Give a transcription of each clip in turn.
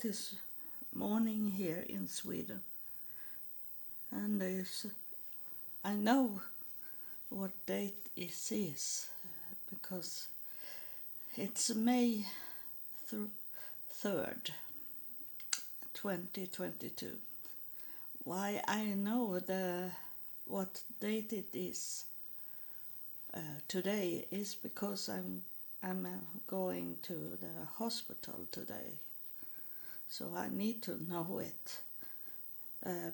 it is morning here in Sweden, and I know what date it is because it's May 3rd, 2022. Why I know what date it is today is because I'm going to the hospital today, so I need to know it.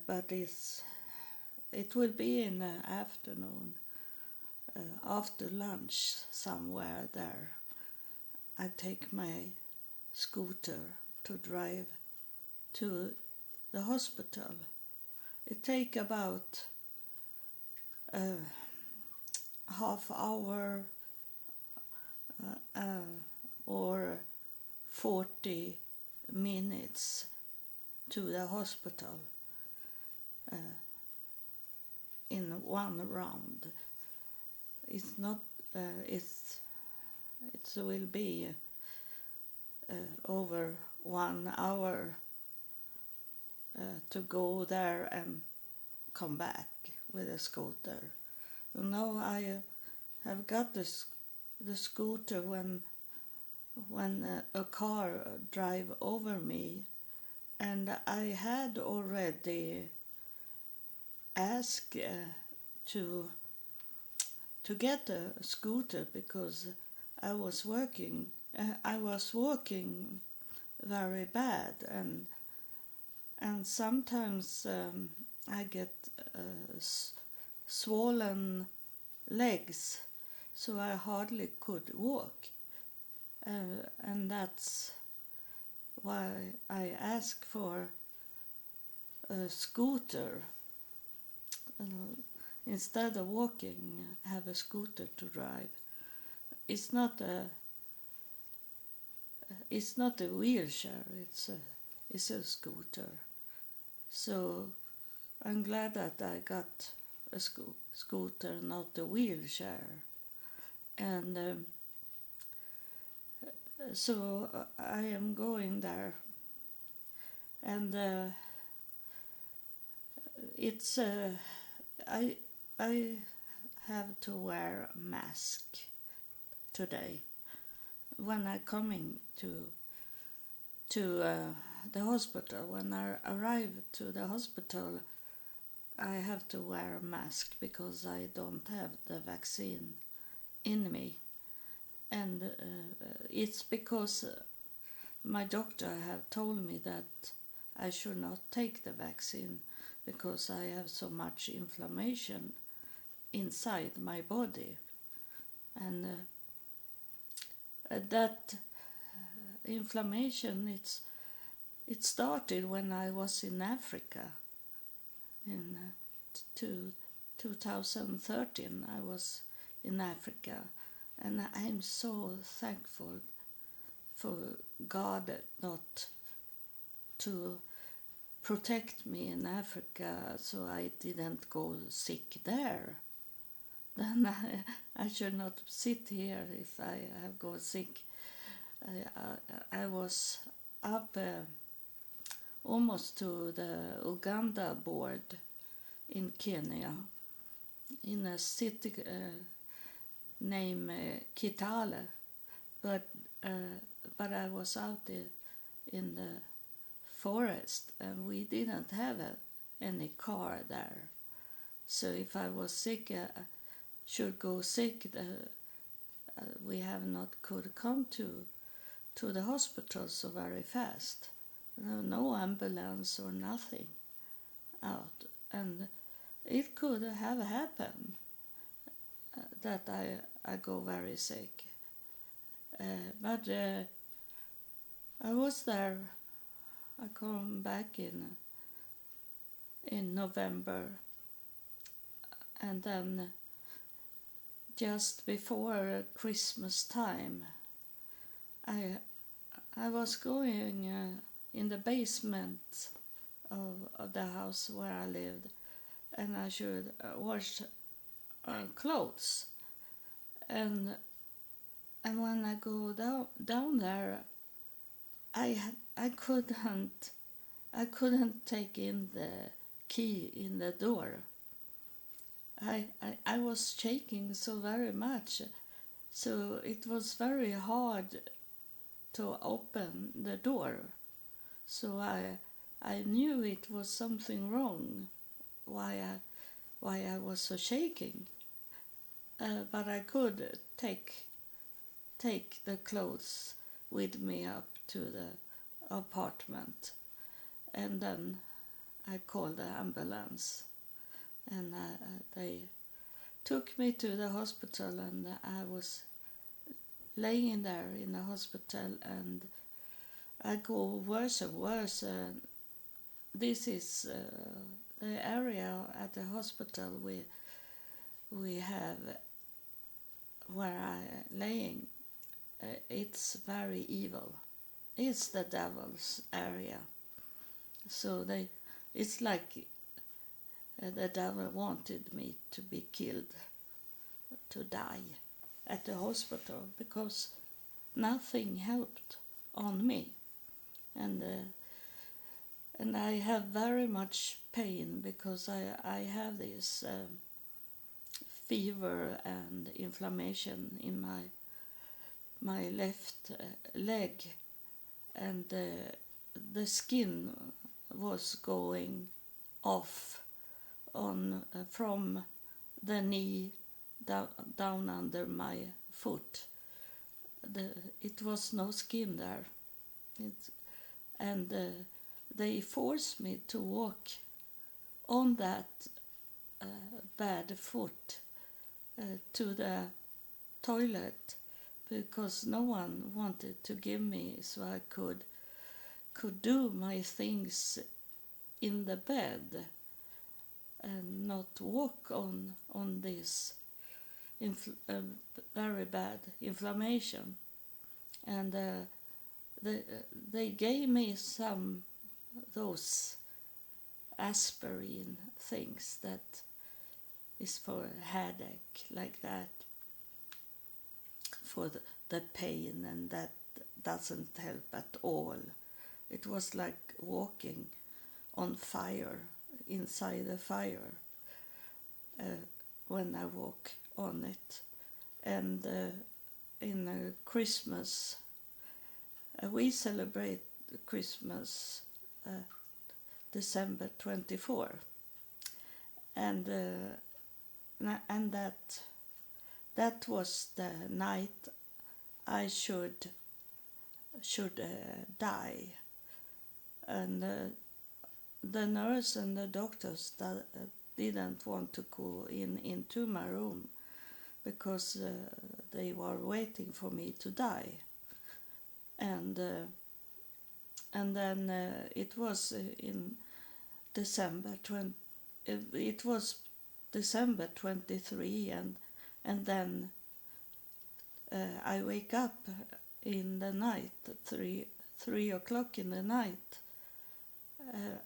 But it will be in the afternoon, after lunch somewhere there. I take my scooter to drive to the hospital. It take about half hour or 40 minutes to the hospital in one round. It's not. It will be over 1 hour to go there and come back with a scooter. You know, I have got the scooter when a car drive over me, and I had already asked to get a scooter because I was walking very bad, and sometimes I get swollen legs, so I hardly could walk, and that's why I asked for a scooter. Instead of walking, have a scooter to drive. It's not a wheelchair. It's a scooter. So I'm glad that I got a scooter, not a wheelchair. And so I am going there, and it's I have to wear a mask today when I'm coming to the hospital. When I arrive to the hospital, I have to wear a mask because I don't have the vaccine in me, and it's because my doctor have told me that I should not take the vaccine because I have so much inflammation inside my body, and that inflammation it started when I was in Africa in 2013. I was in Africa, and I'm so thankful for God not to protect me in Africa so I didn't go sick there. Then I should not sit here if I have got sick. I was up almost to the Uganda border in Kenya, in a city named Kitale, but I was out in the forest, and we didn't have any car there. So if I was sick, should go sick, we have not could come to the hospital so very fast. No ambulance or nothing out, and it could have happened that I go very sick. But I was there. I come back in November, and then just before Christmas time, I was going in the basement of the house where I lived, and I should wash clothes, and when I go down there, I I couldn't take in the key in the door. I was shaking so very much, so it was very hard to open the door. So I knew it was something wrong, why I was so shaking. But I could take the clothes with me up to the apartment, and then I called the ambulance, and they took me to the hospital, and I was laying there in the hospital, and I go worse and worse. This is the area at the hospital we have where I laying. It's very evil. It's the devil's area. So it's like the devil wanted me to be killed, to die at the hospital, because nothing helped on me, and I have very much pain because I have this fever and inflammation in my left leg, and the skin was going off on from the knee down under my foot. It was no skin there, and they forced me to walk on that bad foot to the toilet, because no one wanted to give me so I could do my things in the bed and not walk on this very bad inflammation. And they gave me some those aspirin things that is for a headache, like that, for the pain, and that doesn't help at all. It was like walking on fire, inside a fire, when I walk on it. And in Christmas, we celebrate Christmas December 24, and that was the night I should die, and the nurse and the doctors didn't want to go into my room because they were waiting for me to die, and then it was in December 20. It was December 23, and then I wake up in the night, 3 o'clock in the night,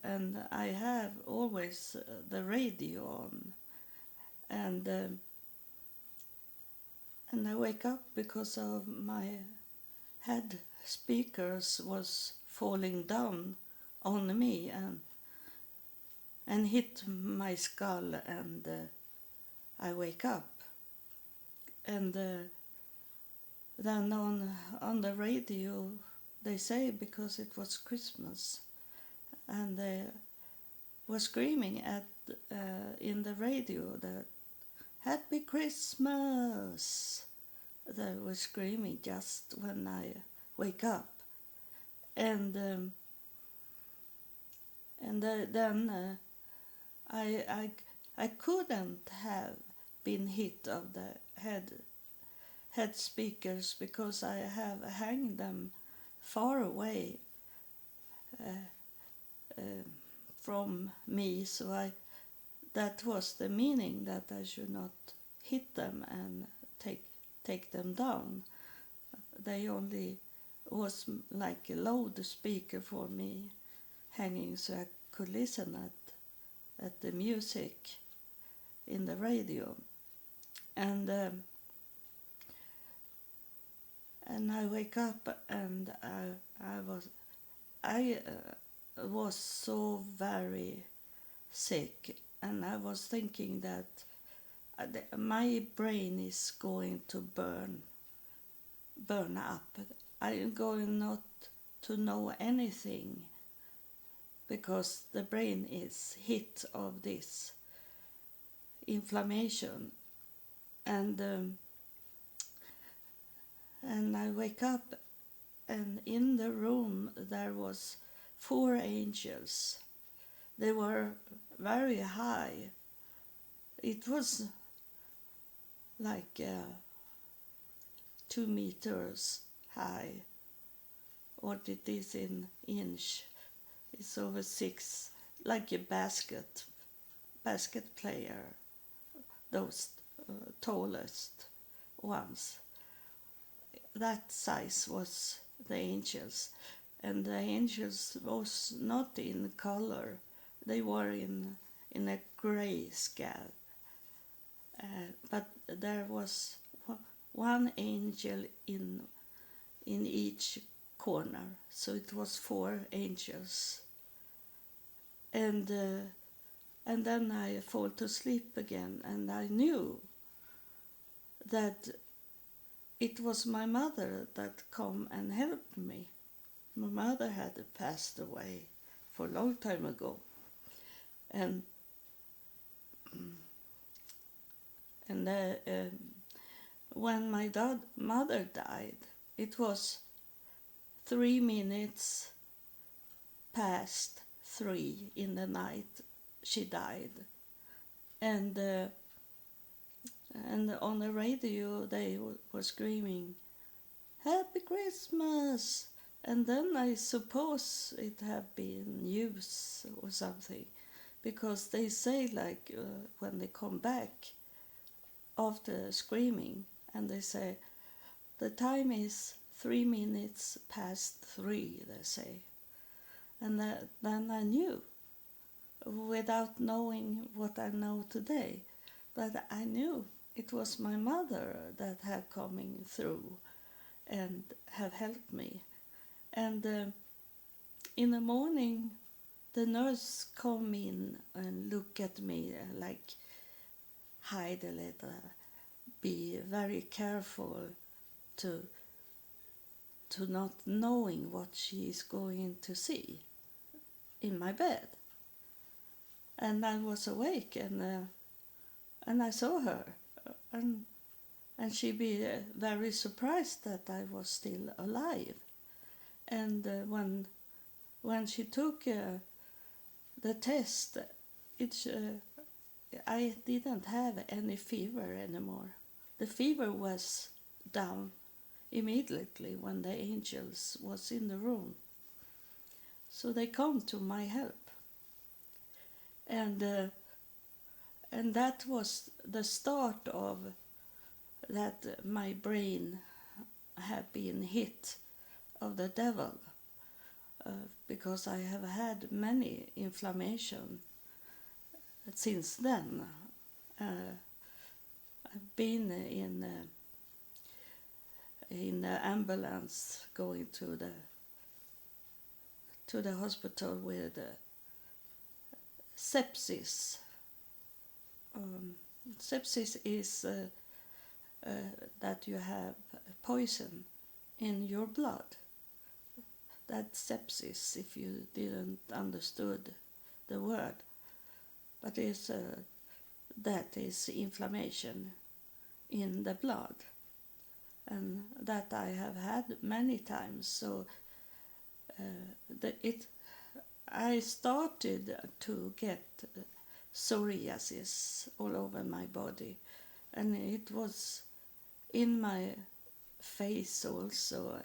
and I have always the radio on, and I wake up because of my head speakers was falling down on me and hit my skull, and I wake up, and then on the radio they say, because it was Christmas, and they were screaming at in the radio that Happy Christmas. They were screaming just when I wake up, and then I couldn't have been hit of the head speakers because I have hanged them far away from me, so that was the meaning, that I should not hit them and take them down. They only was like a loudspeaker for me hanging, so I could listen at the music in the radio, and I wake up, and I was so very sick, and I was thinking that my brain is going to burn up. I am going not to know anything because the brain is hit of this inflammation, and and I wake up, and in the room there was 4 angels. They were very high. It was like 2 meters high. What it is in inch, it's over 6, like a basket player, those tallest ones. That size was the angels, and the angels was not in color. They were in a gray scale, but there was one angel in each corner, so it was 4 angels. And then I fall to sleep again, and I knew that it was my mother that come and helped me. My mother had passed away for a long time ago, and and when my mother died, it was 3 minutes past 3 in the night. She died, and on the radio they were screaming, "Happy Christmas!" And then I suppose it had been news or something, because they say like when they come back after screaming, and they say the time is 3 minutes past 3. They say, and then I knew, without knowing what I know today, but I knew it was my mother that had coming through and have helped me. And in the morning, the nurse come in and look at me like, hide a little, be very careful to not knowing what she is going to see in my bed. And I was awake, and I saw her, and she be very surprised that I was still alive. And when she took the test, I didn't have any fever anymore. The fever was down immediately when the angels was in the room. So they come to my help, and that was the start of that my brain had been hit of the devil, because I have had many inflammation since then. I've been in the ambulance going to the hospital with sepsis. Sepsis is that you have poison in your blood. That's sepsis, if you didn't understood the word. But that is inflammation in the blood, and that I have had many times. So I started to get psoriasis all over my body, and it was in my face also,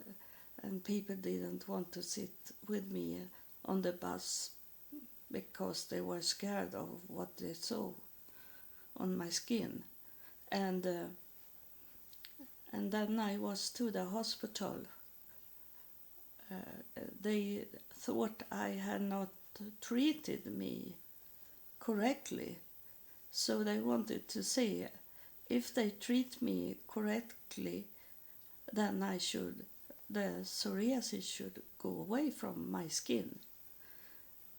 and people didn't want to sit with me on the bus because they were scared of what they saw on my skin. And then I was to the hospital. They thought I had not treated me correctly, so they wanted to see if they treat me correctly, then I should the psoriasis should go away from my skin.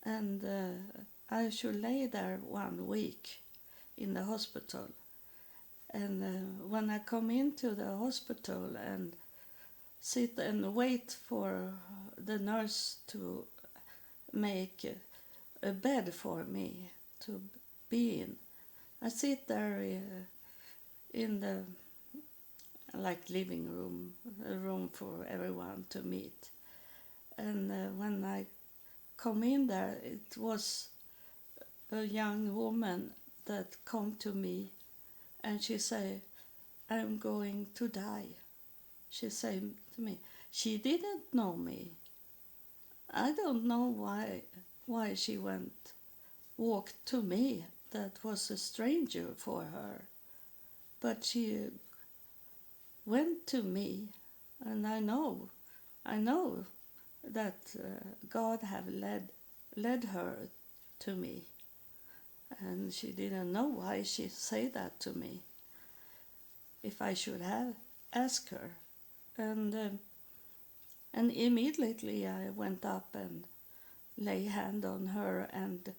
And I should lay there 1 week in the hospital. And when I come into the hospital and sit and wait for the nurse to make a bed for me to be in, I sit there in the living room, a room for everyone to meet. And when I come in there, it was a young woman that come to me, and she said, "I'm going to die." She said to me. She didn't know me. I don't know why she walked to me. That was a stranger for her. But she went to me, and I know that God have led her to me. And she didn't know why she said that to me, if I should have asked her. And immediately I went up and lay hand on her, and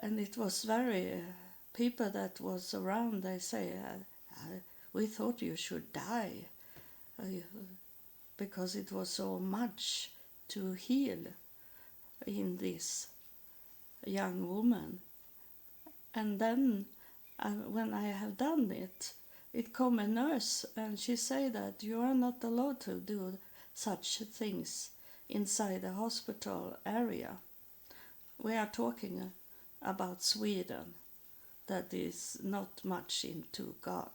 it was very people that was around. They say, "We thought you should die," because it was so much to heal in this young woman. And then when I have done it, it come a nurse, and she say that you are not allowed to do such things inside the hospital area. We are talking about Sweden, that is not much into God,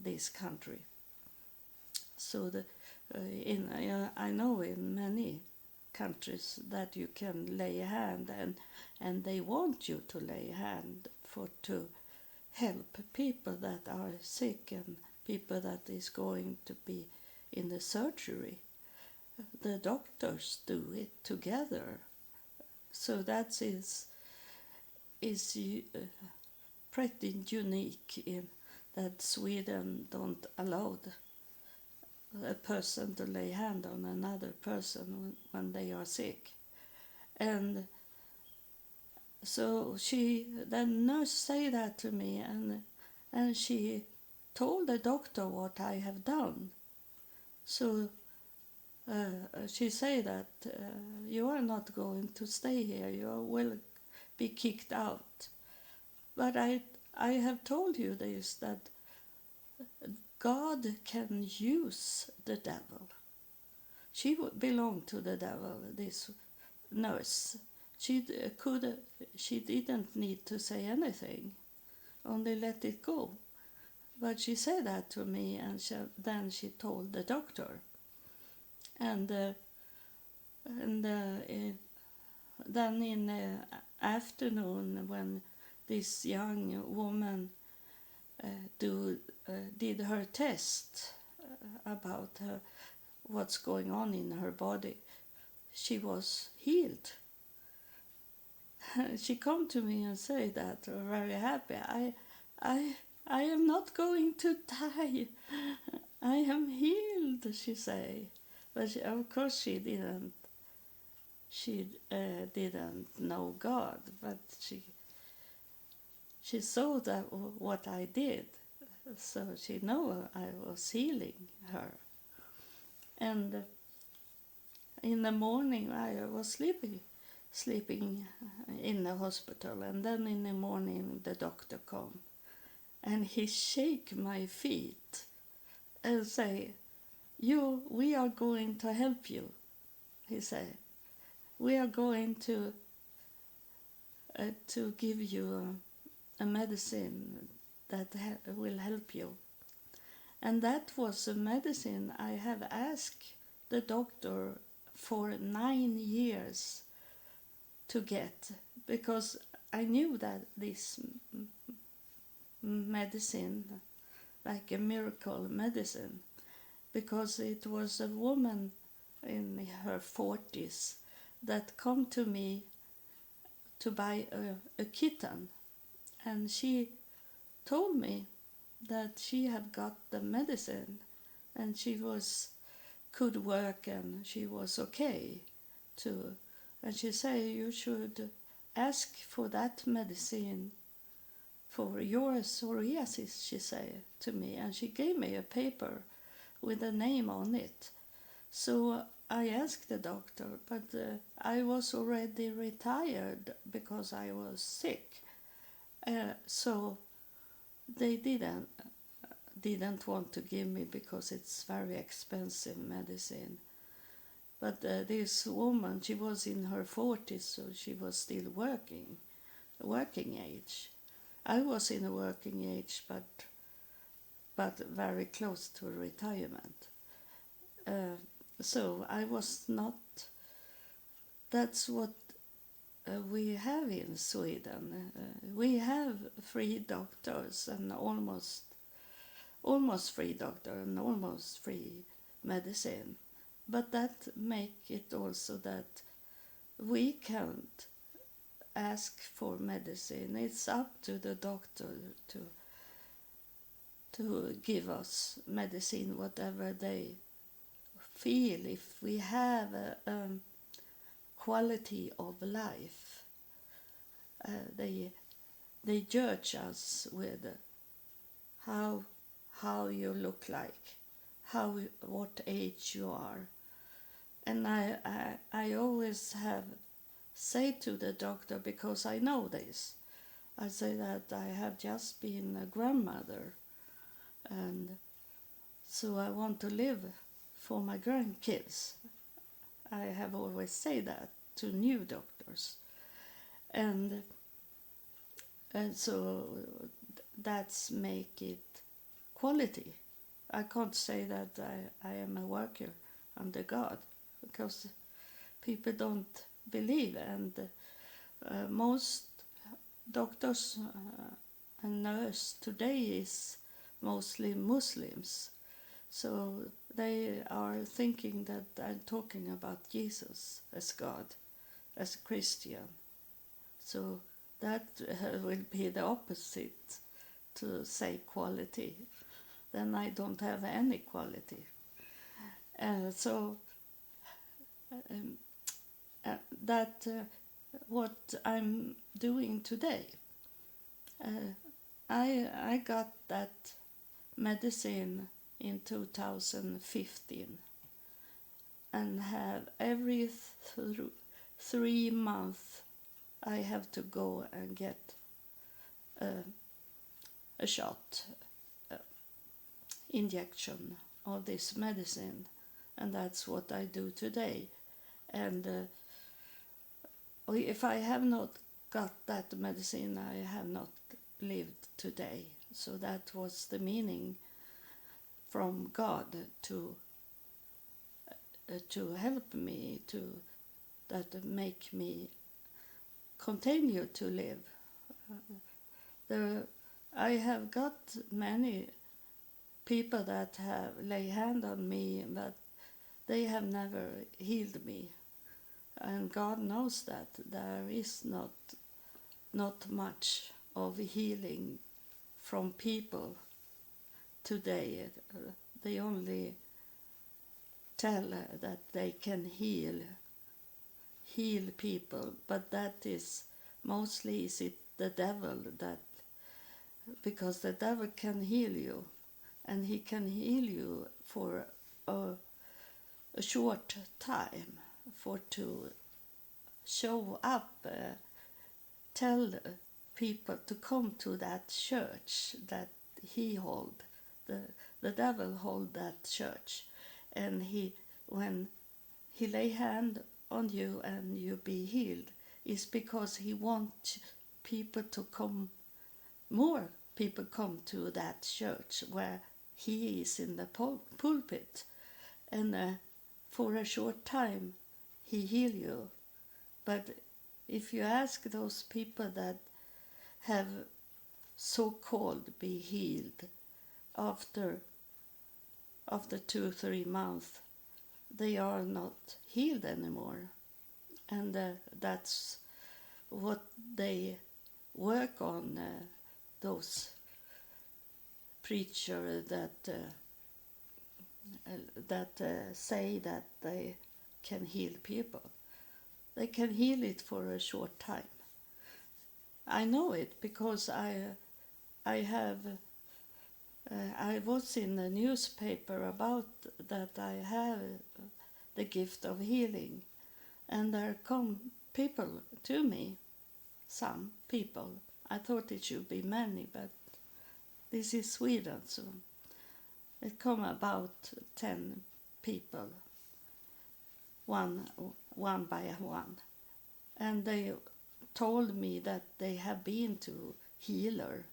this country. So I know in many countries that you can lay a hand, and they want you to lay a hand to help people that are sick and people that is going to be in the surgery. The doctors do it together. So that is pretty unique in that Sweden don't allow a person to lay hand on another person when they are sick. And so the nurse say that to me, and she told the doctor what I have done. So she say that you are not going to stay here, you will be kicked out. But I have told you this, that God can use the devil. She belonged to the devil, this nurse. She didn't need to say anything, only let it go. But she said that to me, and then she told the doctor. And then in the afternoon, when this young woman did her test about what's going on in her body, she was healed. She come to me and say that, very happy. I am not going to die. I am healed, she say. But of course she didn't. She didn't know God, but she saw that what I did, so she know I was healing her. And in the morning I was sleeping in the hospital, and then in the morning the doctor come, and he shake my feet and say, we are going to help you. He said, we are going to give you a medicine that will help you. And that was a medicine I have asked the doctor for 9 years to get, because I knew that this medicine, like a miracle medicine, because it was a woman in her 40s that come to me to buy a kitten, and she told me that she had got the medicine, and she was could work and she was okay to. And she said, you should ask for that medicine for your psoriasis, she said to me. And she gave me a paper with a name on it. So I asked the doctor, but I was already retired because I was sick. So they didn't want to give me because it's very expensive medicine. But this woman, she was in her 40s, so she was still working age. I was in a working age, but very close to retirement. So I was not. That's what we have in Sweden. We have free doctors and almost free doctor and almost free medicine. But that make it also that we can't ask for medicine. It's up to the doctor to give us medicine, whatever they feel. If we have a quality of life, they judge us with how you look like, what age you are. And I always have say to the doctor, because I know this, I say that I have just been a grandmother, and so I want to live for my grandkids. I have always say that to new doctors, and so that's make it quality. I can't say that I am a worker under God, because people don't believe, and most doctors and nurses today is mostly Muslims, so they are thinking that I'm talking about Jesus as God, as a Christian. So that will be the opposite to say quality. Then I don't have any quality. So that what I'm doing today. I got that medicine in 2015 and have every 3 months I have to go and get a shot, injection of this medicine, and that's what I do today. And if I have not got that medicine, I have not lived today. So that was the meaning from God to help me, that make me continue to live. I have got many people that have lay hand on me, but they have never healed me. And God knows that there is not much of healing from people today. They only tell that they can heal people, but that is mostly is it the devil, that because the devil can heal you, and he can heal you for a short time, for to show up, tell people to come to that church that he hold. The devil hold that church, and when he lay hand on you and you be healed, is because he wants people to come, more people come to that church where he is in the pulpit, and for a short time he heal you. But if you ask those people that have so-called be healed after 2-3 months, they are not healed anymore, and that's what they work on, those preachers that that say that they can heal people. They can heal it for a short time. I know it because I have I was in the newspaper about that I have the gift of healing, and there come people to me, some people. I thought it should be many, but this is Sweden, so it come about 10 people, one one by one, and they told me that they have been to healer,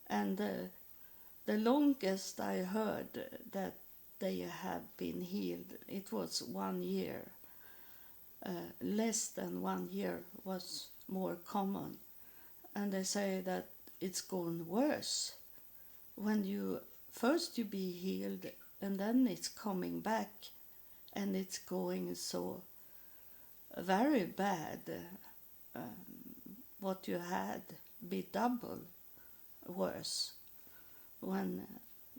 and the longest I heard that they have been healed, it was 1 year. Less than 1 year was more common, and they say that it's gone worse when you first you be healed and then it's coming back and it's going so very bad. What you had be double worse when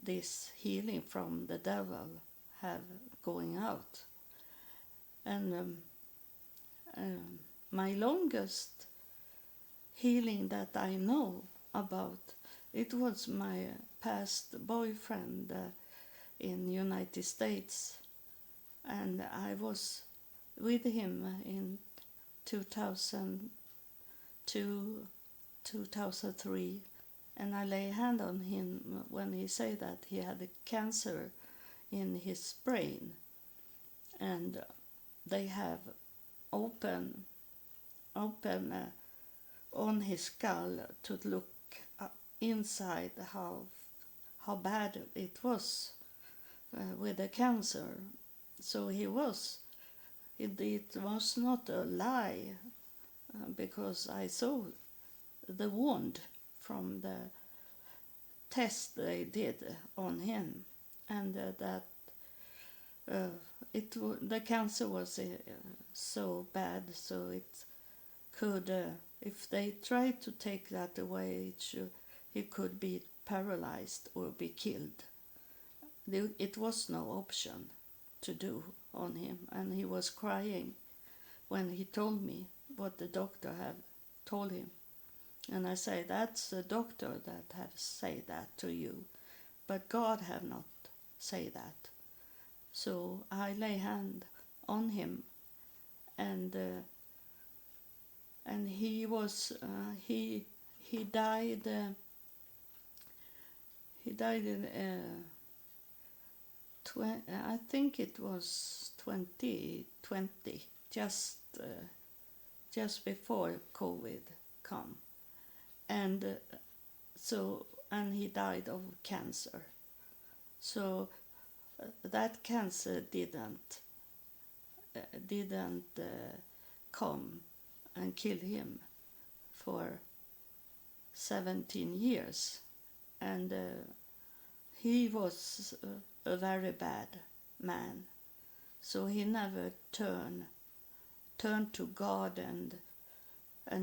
this healing from the devil have going out. And my longest healing that I know about, it was my past boyfriend in United States, and I was with him in 2002, 2003, and I lay hand on him when he said that he had a cancer in his brain, and they have open on his skull to look inside how bad it was with the cancer. So it was not a lie, because I saw the wound from the test they did on him, and that the cancer was so bad, so it could, if they tried to take that away, he could be paralyzed or be killed. It was no option to do on him, and he was crying when he told me what the doctor had told him. And I say, that's the doctor that have said that to you, but God have not say that. So I lay hand on him, and he was he died. He died in I think it was 2020, just before COVID come, and and he died of cancer. So that cancer didn't come and kill him for 17 years, and he was a very bad man, so he never turned to God, and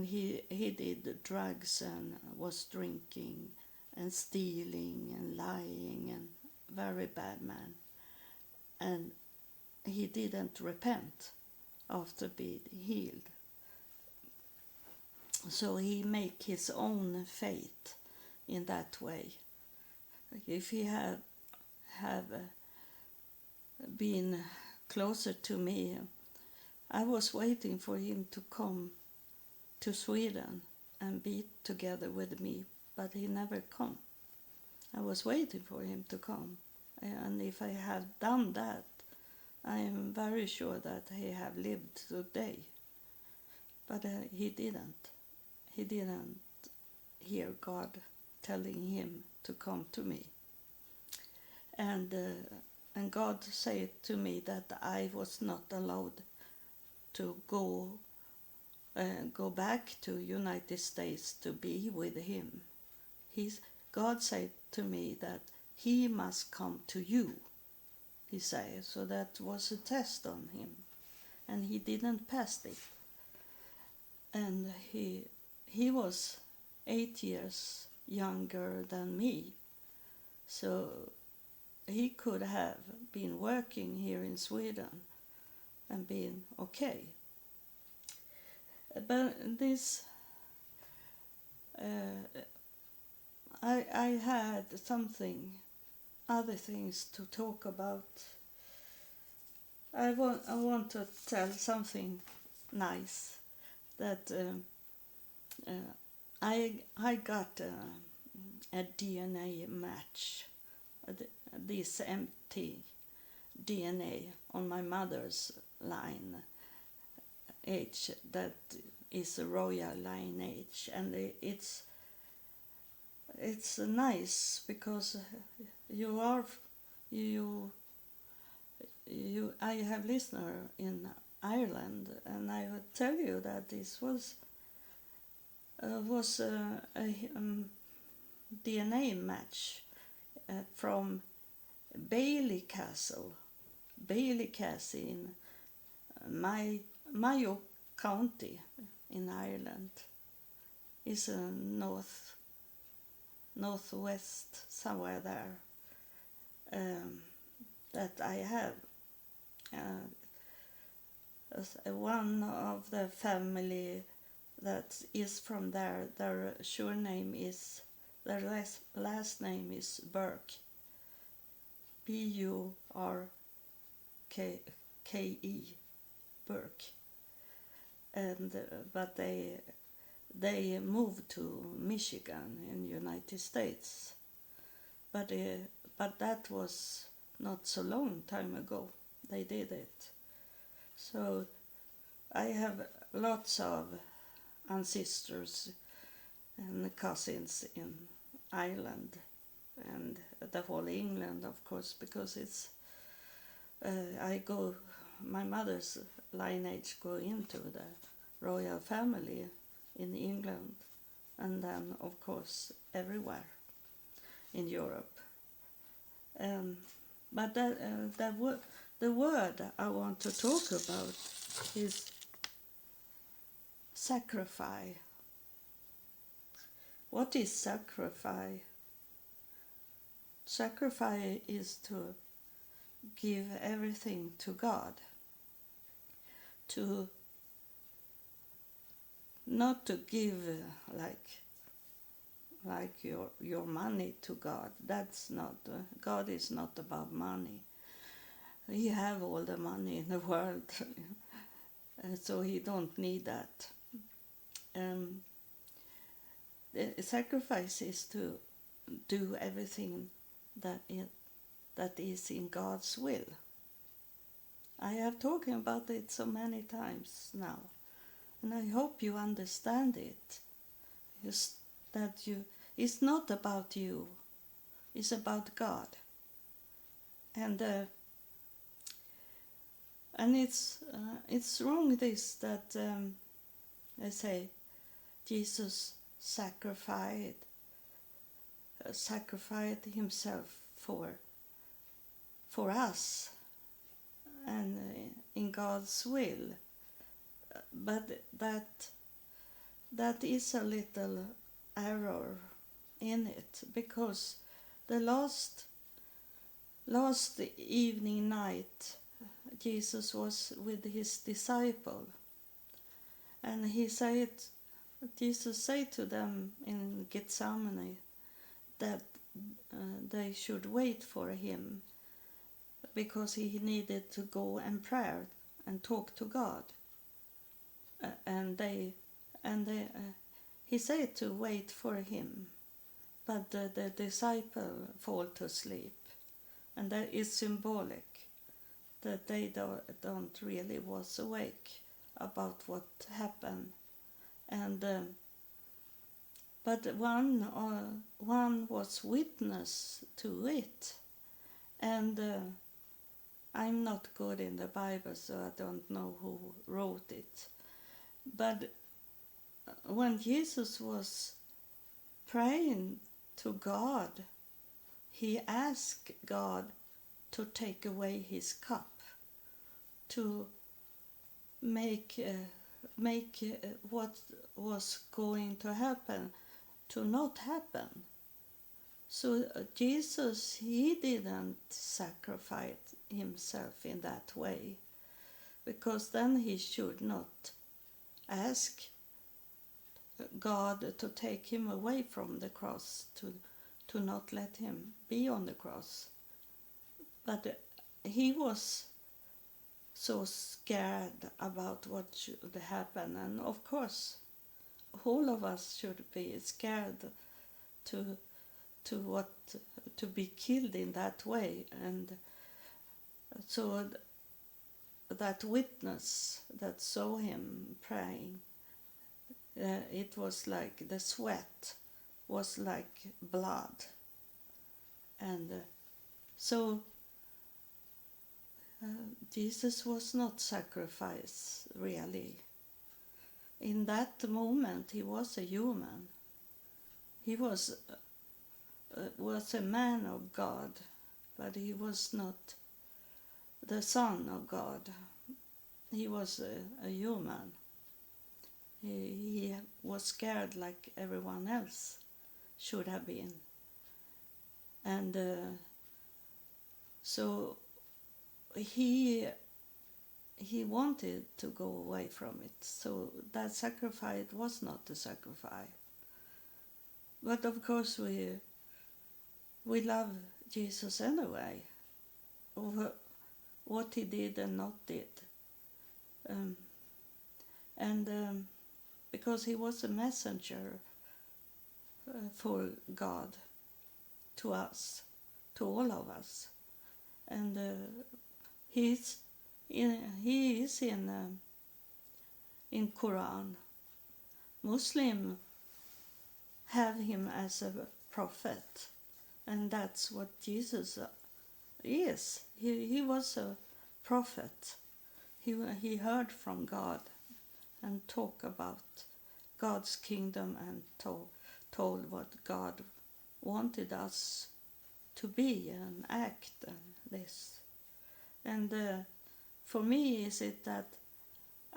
he did drugs and was drinking and stealing and lying, and very bad man, and he didn't repent after being healed. So he make his own fate in that way. If he have been closer to me, I was waiting for him to come to Sweden and be together with me, but he never come. I was waiting for him to come, and if I had done that, I am very sure that he have lived today. But he didn't. He didn't hear God telling him to come to me. And God said to me that I was not allowed to go back to United States to be with him. God said to me that he must come to you, he said. So that was a test on him, and he didn't pass it. And he was 8 years younger than me, so he could have been working here in Sweden and been okay. But this, I had other things to talk about. I want to tell something nice that I got a DNA match, this empty DNA on my mother's line age that is a royal lineage, and it's nice because you are you I have listener in Ireland, and I would tell you that this was a DNA match from Bailey Castle in Mayo County in Ireland. Is northwest somewhere there. That I have one of the family that is from there. Their last name is Burke, Burke, Burke, and but they moved to Michigan in the United States, but that was not so long time ago they did it. So I have lots of ancestors and cousins in Ireland and the whole England, of course, because it's my mother's lineage go into the royal family in England, and then of course everywhere in Europe. But the word I want to talk about is sacrifice. What is sacrifice? Sacrifice is to give everything to God. To not to give like your money to God. That's not God is not about money. He have all the money in the world, so he don't need that. The sacrifice is to do everything that is in God's will. I have talking about it so many times now, and I hope you understand it. It's not about you, it's about God. And it's wrong this that I say Jesus sacrificed himself for us and in God's will, but that is a little error in it, because the last evening night Jesus was with his disciple, and Jesus said to them in Gethsemane that they should wait for him because he needed to go and pray and talk to God, he said to wait for him, but the disciple fall to sleep, and that is symbolic that they don't really was awake about what happened, and but one was witness to it, and I'm not good in the Bible, so I don't know who wrote it, but when Jesus was praying to God, he asked God to take away his cup, to make what was going to happen to not happen. So Jesus, he didn't sacrifice himself in that way, because then he should not ask God to take him away from the cross, to not let him be on the cross. But he was so scared about what should happen, and of course all of us should be scared to what to be killed in that way. And so that witness that saw him praying, it was like the sweat was like blood. And so Jesus was not sacrificed really. In that moment he was a human. He was a man of God, but he was not the Son of God. He was a human. He was scared like everyone else should have been. And so he wanted to go away from it. So that sacrifice was not a sacrifice. But of course we love Jesus anyway, over what he did and not did. Because he was a messenger for God to us, to all of us. And he is in Quran. Muslim have him as a prophet, and that's what Jesus is. He was a prophet. He heard from God and talked about God's kingdom and told what God wanted us to be and act and this. And for me is it that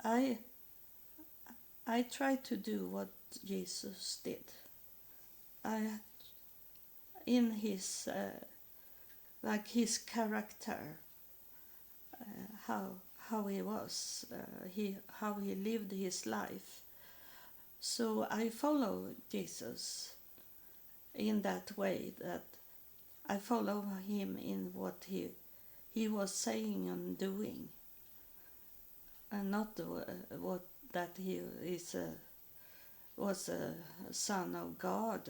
I try to do what Jesus did. In his like his character, how he was, how he lived his life. So I follow Jesus in that way, that I follow him in what he was saying and doing, and not what that he was a son of God,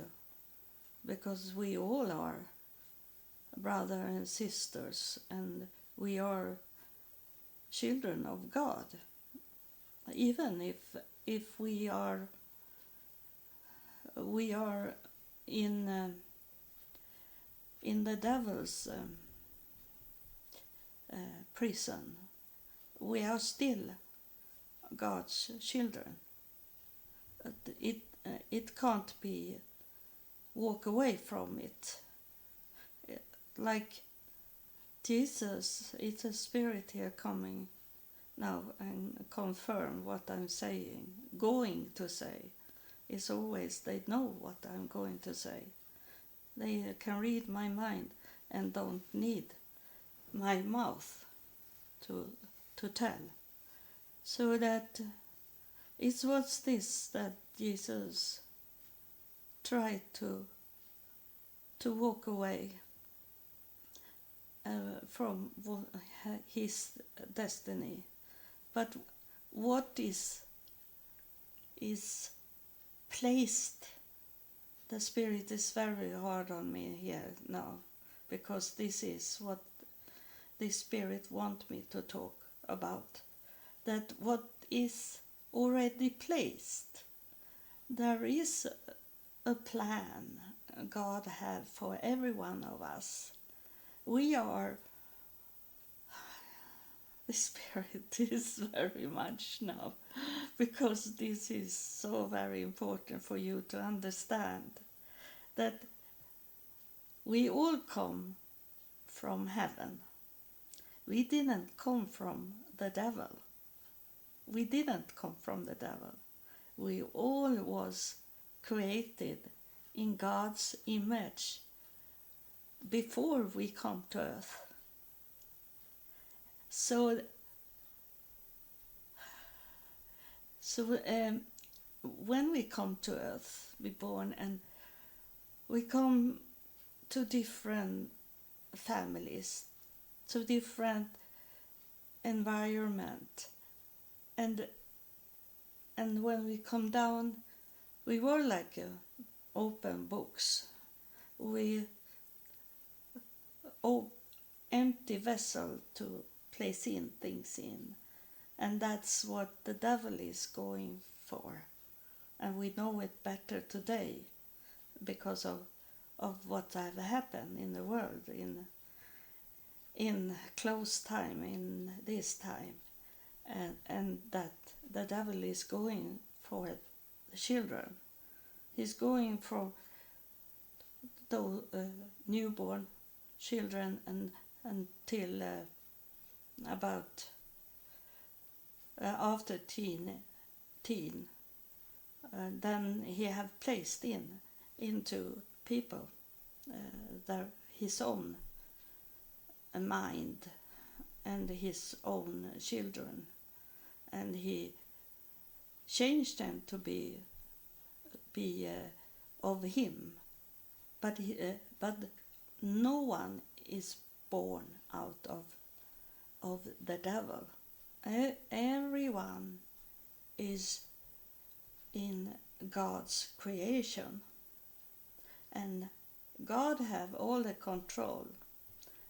because we all are brothers and sisters, and we are children of God, even if we are in the devil's prison. We are still God's children. It can't be walk away from it. Like Jesus, it's a spirit here coming now and confirm what I'm saying, going to say. It's always they know what I'm going to say. They can read my mind and don't need my mouth to tell. So that it was this that Jesus tried to walk away from his destiny. But what is placed, the Spirit is very hard on me here now, because this is what the Spirit wants me to talk about, that what is already placed, there is a plan God have for every one of us. We are, the Spirit is very much now, because this is so very important for you to understand, that we all come from heaven. We didn't come from the devil. We didn't come from the devil. We all was created in God's image before we come to earth. So when we come to earth, we born, and we come to different families, to different environment, and when we come down, we were like open books. We empty vessel to place in things in, and that's what the devil is going for. And we know it better today because of what have happened in the world in close time, in this time, and that the devil is going for the children. He's going for the newborn children and until about after teen, then he have placed into people his own mind and his own children, and he changed them to be of him, but no one is born out of the devil. Everyone is in God's creation, and God have all the control,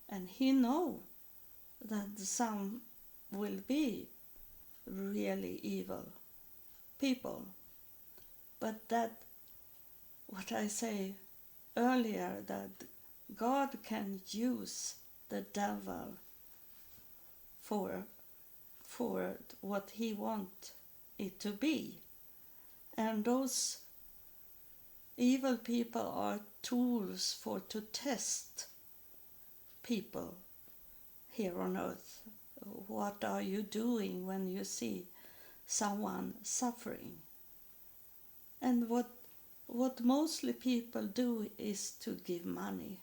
and he know that some will be really evil people, but that what I say earlier, that God can use the devil for what he want it to be, and those evil people are tools to test people here on earth. What are you doing when you see someone suffering? And what mostly people do is to give money.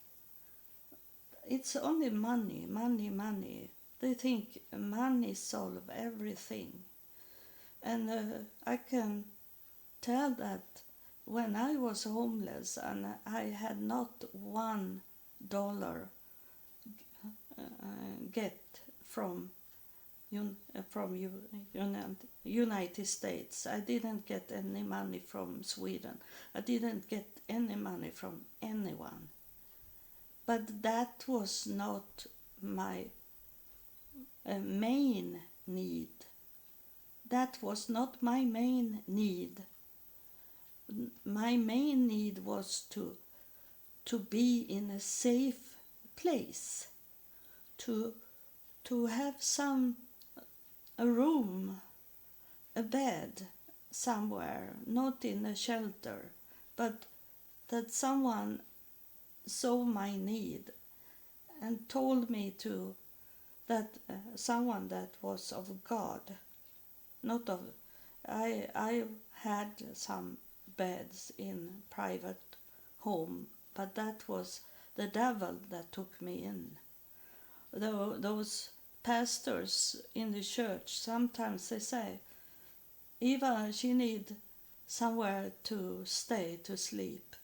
It's only money, money, money. They think money solves everything. And I can tell that when I was homeless and I had not $1 get from United States. I didn't get any money from Sweden. I didn't get any money from anyone. But that was not my main need. That was not my main need. My main need was to be in a safe place, to have a room, a bed somewhere, not in a shelter, but that someone saw my need and told me that someone that was of God, not of. I had some beds in private home, but that was the devil that took me in. Those pastors in the church, sometimes they say, Eva, she need somewhere to stay, to sleep.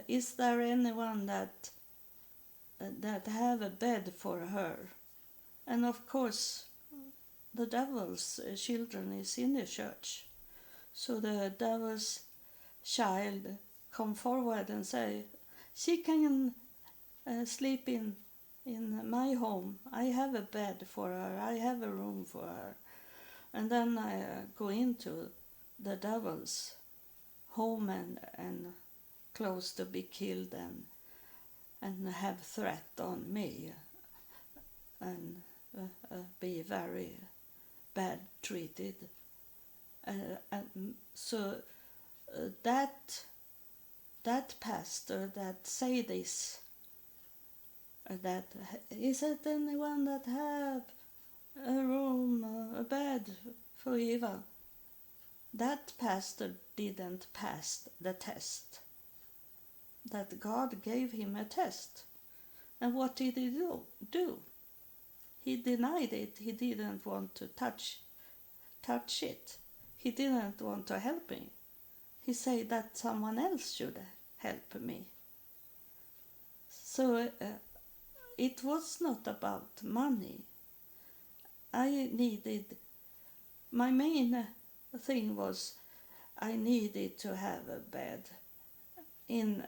Is there anyone that have a bed for her? And of course, the devil's children is in the church. So the devil's child come forward and say, she can sleep in my home. I have a bed for her. I have a room for her. And then I go into the devil's home and close to be killed and have threat on me and be very bad treated. So that pastor that say this, that is it anyone that have a room, a bed for Eva? That pastor didn't pass the test. That God gave him a test. And what did he do? He denied it. He didn't want to touch it. He didn't want to help me. He said that someone else should help me. So it was not about money. My main thing was I needed to have a bed in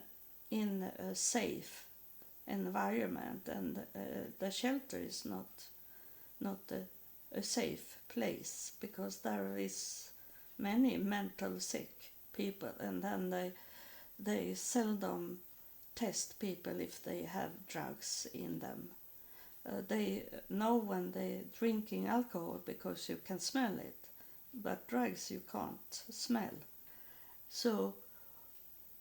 a safe environment, and the shelter is not a safe place, because there is many mental sick people, and then they seldom test people if they have drugs in them. They know when they're drinking alcohol because you can smell it, but drugs you can't smell. So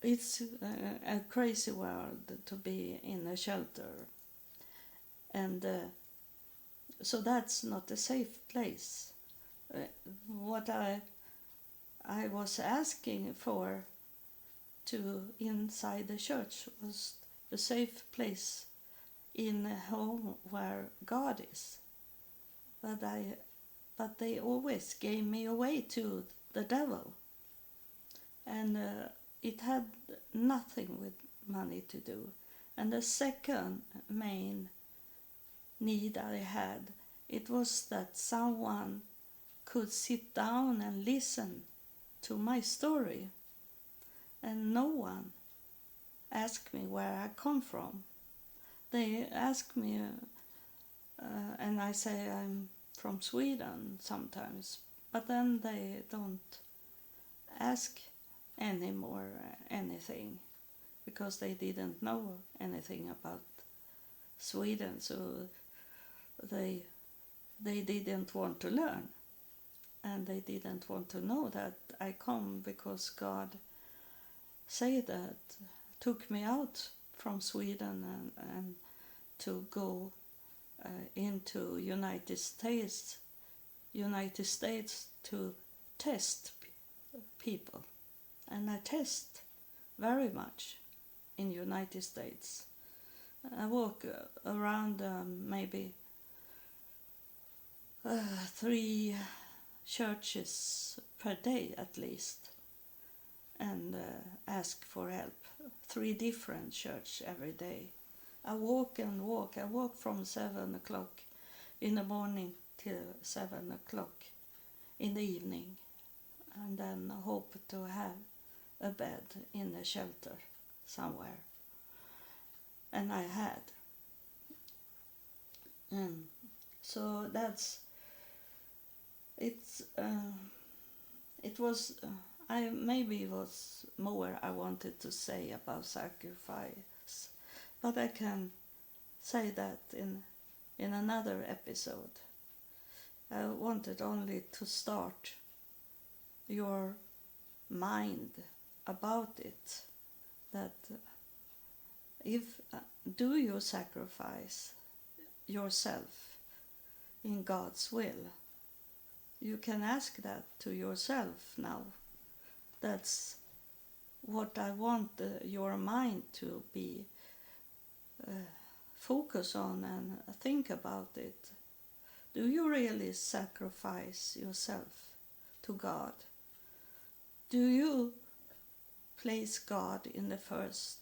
it's a crazy world to be in a shelter, and so that's not a safe place. What I was asking for to inside the church was a safe place in a home where God is, but they always gave me away to the devil, and it had nothing with money to do. And the second main need I had, it was that someone could sit down and listen to my story, and no one asked me where I come from. They ask me, and I say I'm from Sweden sometimes, but then they don't ask anymore anything, because they didn't know anything about Sweden, so they didn't want to learn, and they didn't want to know that I come because God said that, took me out from Sweden and to go into United States to test people, and I test very much in United States. I walk around maybe 3 churches per day at least, and ask for help. 3 different churches every day. I walk and walk. I walk from 7 o'clock in the morning till 7 o'clock in the evening, and then hope to have a bed in a shelter somewhere. And I had. So that's it's. It was. Maybe it was more I wanted to say about sacrifice, but I can say that in another episode. I wanted only to start your mind about it, that if do you sacrifice yourself in God's will? You can ask that to yourself now. That's what I want your mind to be focus on and think about it. Do you really sacrifice yourself to God? Do you place God in the first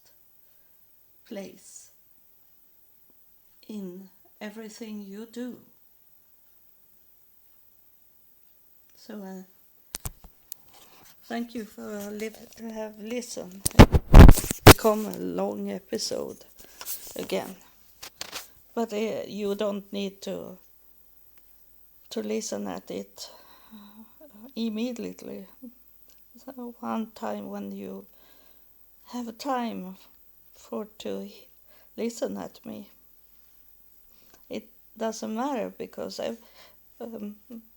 place in everything you do? So thank you for have listened. It's become a long episode again, but you don't need to listen at it immediately. So one time when you have time to listen at me, it doesn't matter, because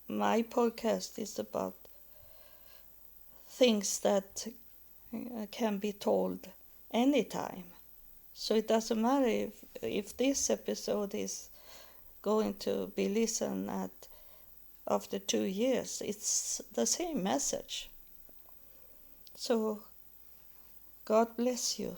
my podcast is about things that can be told anytime. So it doesn't matter if this episode is going to be listened at after 2 years. It's the same message. So God bless you.